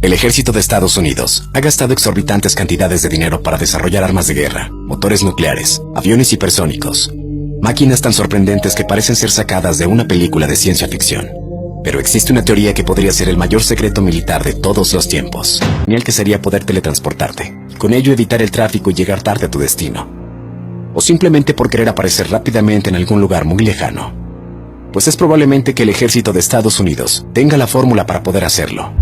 El ejército de Estados Unidos ha gastado exorbitantes cantidades de dinero para desarrollar armas de guerra, motores nucleares, aviones hipersónicos, máquinas tan sorprendentes que parecen ser sacadas de una película de ciencia ficción. Pero existe una teoría que podría ser el mayor secreto militar de todos los tiempos, y el que sería poder teletransportarte, y con ello evitar el tráfico y llegar tarde a tu destino. O simplemente por querer aparecer rápidamente en algún lugar muy lejano. Pues es probablemente que el ejército de Estados Unidos tenga la fórmula para poder hacerlo.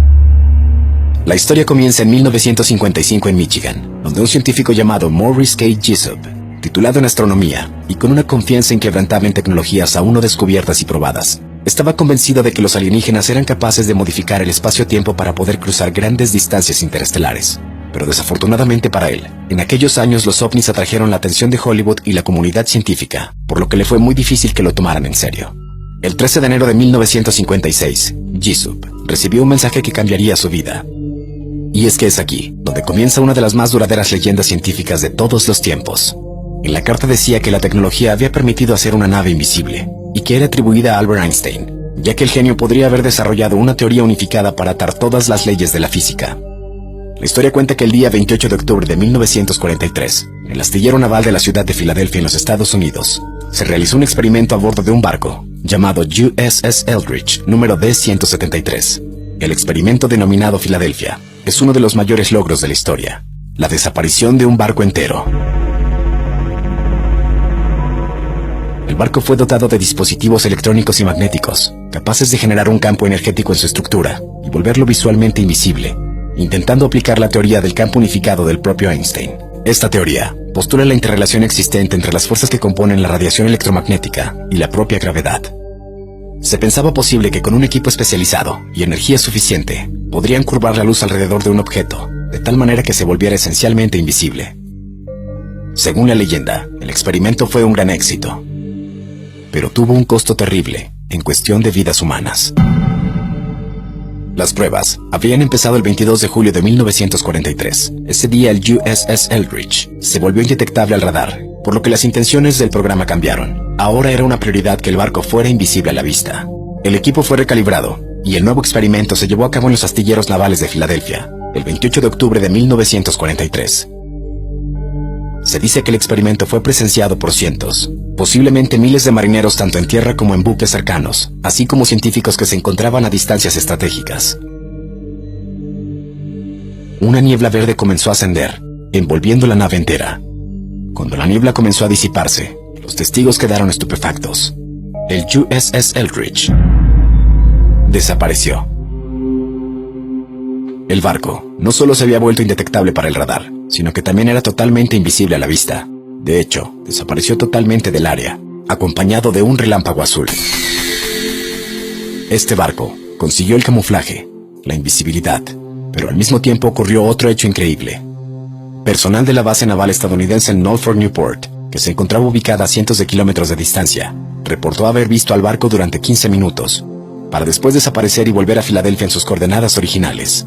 La historia comienza en 1955 en Michigan, donde un científico llamado Morris K. Jessup, titulado en astronomía y con una confianza inquebrantable en tecnologías aún no descubiertas y probadas, estaba convencido de que los alienígenas eran capaces de modificar el espacio-tiempo para poder cruzar grandes distancias interestelares. Pero desafortunadamente para él, en aquellos años los ovnis atrajeron la atención de Hollywood y la comunidad científica, por lo que le fue muy difícil que lo tomaran en serio. El 13 de enero de 1956, Jessup recibió un mensaje que cambiaría su vida. Y es que es aquí, donde comienza una de las más duraderas leyendas científicas de todos los tiempos. En la carta decía que la tecnología había permitido hacer una nave invisible, y que era atribuida a Albert Einstein, ya que el genio podría haber desarrollado una teoría unificada para atar todas las leyes de la física. La historia cuenta que el día 28 de octubre de 1943, en el astillero naval de la ciudad de Filadelfia en los Estados Unidos, se realizó un experimento a bordo de un barco, llamado USS Eldridge, número D-173. El experimento denominado Filadelfia es uno de los mayores logros de la historia, la desaparición de un barco entero. El barco fue dotado de dispositivos electrónicos y magnéticos, capaces de generar un campo energético en su estructura y volverlo visualmente invisible, intentando aplicar la teoría del campo unificado del propio Einstein. Esta teoría postula la interrelación existente entre las fuerzas que componen la radiación electromagnética y la propia gravedad. Se pensaba posible que con un equipo especializado y energía suficiente, podrían curvar la luz alrededor de un objeto, de tal manera que se volviera esencialmente invisible. Según la leyenda, el experimento fue un gran éxito, pero tuvo un costo terrible en cuestión de vidas humanas. Las pruebas habían empezado el 22 de julio de 1943. Ese día el USS Eldridge se volvió indetectable al radar, por lo que las intenciones del programa cambiaron. Ahora era una prioridad que el barco fuera invisible a la vista. El equipo fue recalibrado, y el nuevo experimento se llevó a cabo en los astilleros navales de Filadelfia, el 28 de octubre de 1943. Se dice que el experimento fue presenciado por cientos, posiblemente miles de marineros tanto en tierra como en buques cercanos, así como científicos que se encontraban a distancias estratégicas. Una niebla verde comenzó a ascender, envolviendo la nave entera. Cuando la niebla comenzó a disiparse, los testigos quedaron estupefactos. El USS Eldridge desapareció. El barco no solo se había vuelto indetectable para el radar, sino que también era totalmente invisible a la vista. De hecho, desapareció totalmente del área, acompañado de un relámpago azul. Este barco consiguió el camuflaje, la invisibilidad, pero al mismo tiempo ocurrió otro hecho increíble. Personal de la base naval estadounidense en Norfolk, Newport, que se encontraba ubicada a cientos de kilómetros de distancia, reportó haber visto al barco durante 15 minutos, para después desaparecer y volver a Filadelfia en sus coordenadas originales.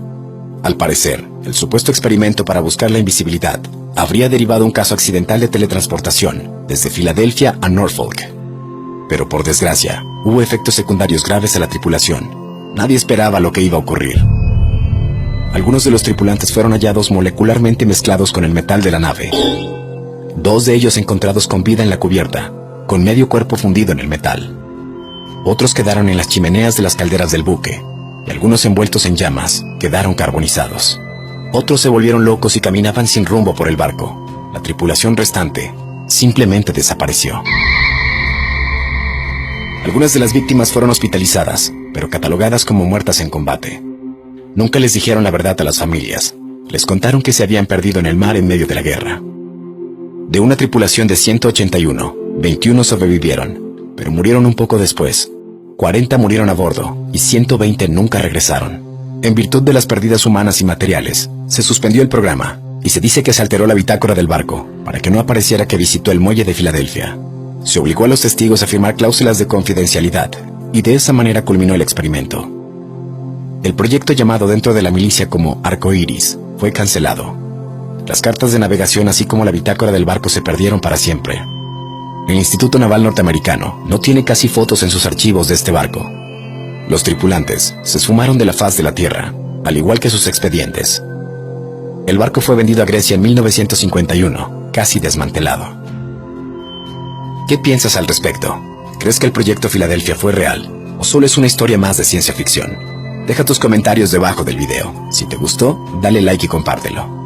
Al parecer, el supuesto experimento para buscar la invisibilidad habría derivado un caso accidental de teletransportación desde Filadelfia a Norfolk. Pero por desgracia, hubo efectos secundarios graves a la tripulación. Nadie esperaba lo que iba a ocurrir. Algunos de los tripulantes fueron hallados molecularmente mezclados con el metal de la nave. 2 de ellos encontrados con vida en la cubierta, con medio cuerpo fundido en el metal. Otros quedaron en las chimeneas de las calderas del buque, y algunos envueltos en llamas quedaron carbonizados. Otros se volvieron locos y caminaban sin rumbo por el barco. La tripulación restante simplemente desapareció. Algunas de las víctimas fueron hospitalizadas, pero catalogadas como muertas en combate. Nunca les dijeron la verdad a las familias. Les contaron que se habían perdido en el mar en medio de la guerra. De una tripulación de 181, 21 sobrevivieron, pero murieron un poco después. 40 murieron a bordo y 120 nunca regresaron. En virtud de las pérdidas humanas y materiales, se suspendió el programa y se dice que se alteró la bitácora del barco para que no apareciera que visitó el muelle de Filadelfia. Se obligó a los testigos a firmar cláusulas de confidencialidad y de esa manera culminó el experimento. El proyecto, llamado dentro de la milicia como Arco Iris, fue cancelado. Las cartas de navegación así como la bitácora del barco se perdieron para siempre. El Instituto Naval Norteamericano no tiene casi fotos en sus archivos de este barco. Los tripulantes se esfumaron de la faz de la tierra, al igual que sus expedientes. El barco fue vendido a Grecia en 1951, casi desmantelado. ¿Qué piensas al respecto? ¿Crees que el proyecto Filadelfia fue real o solo es una historia más de ciencia ficción? Deja tus comentarios debajo del video. Si te gustó, dale like y compártelo.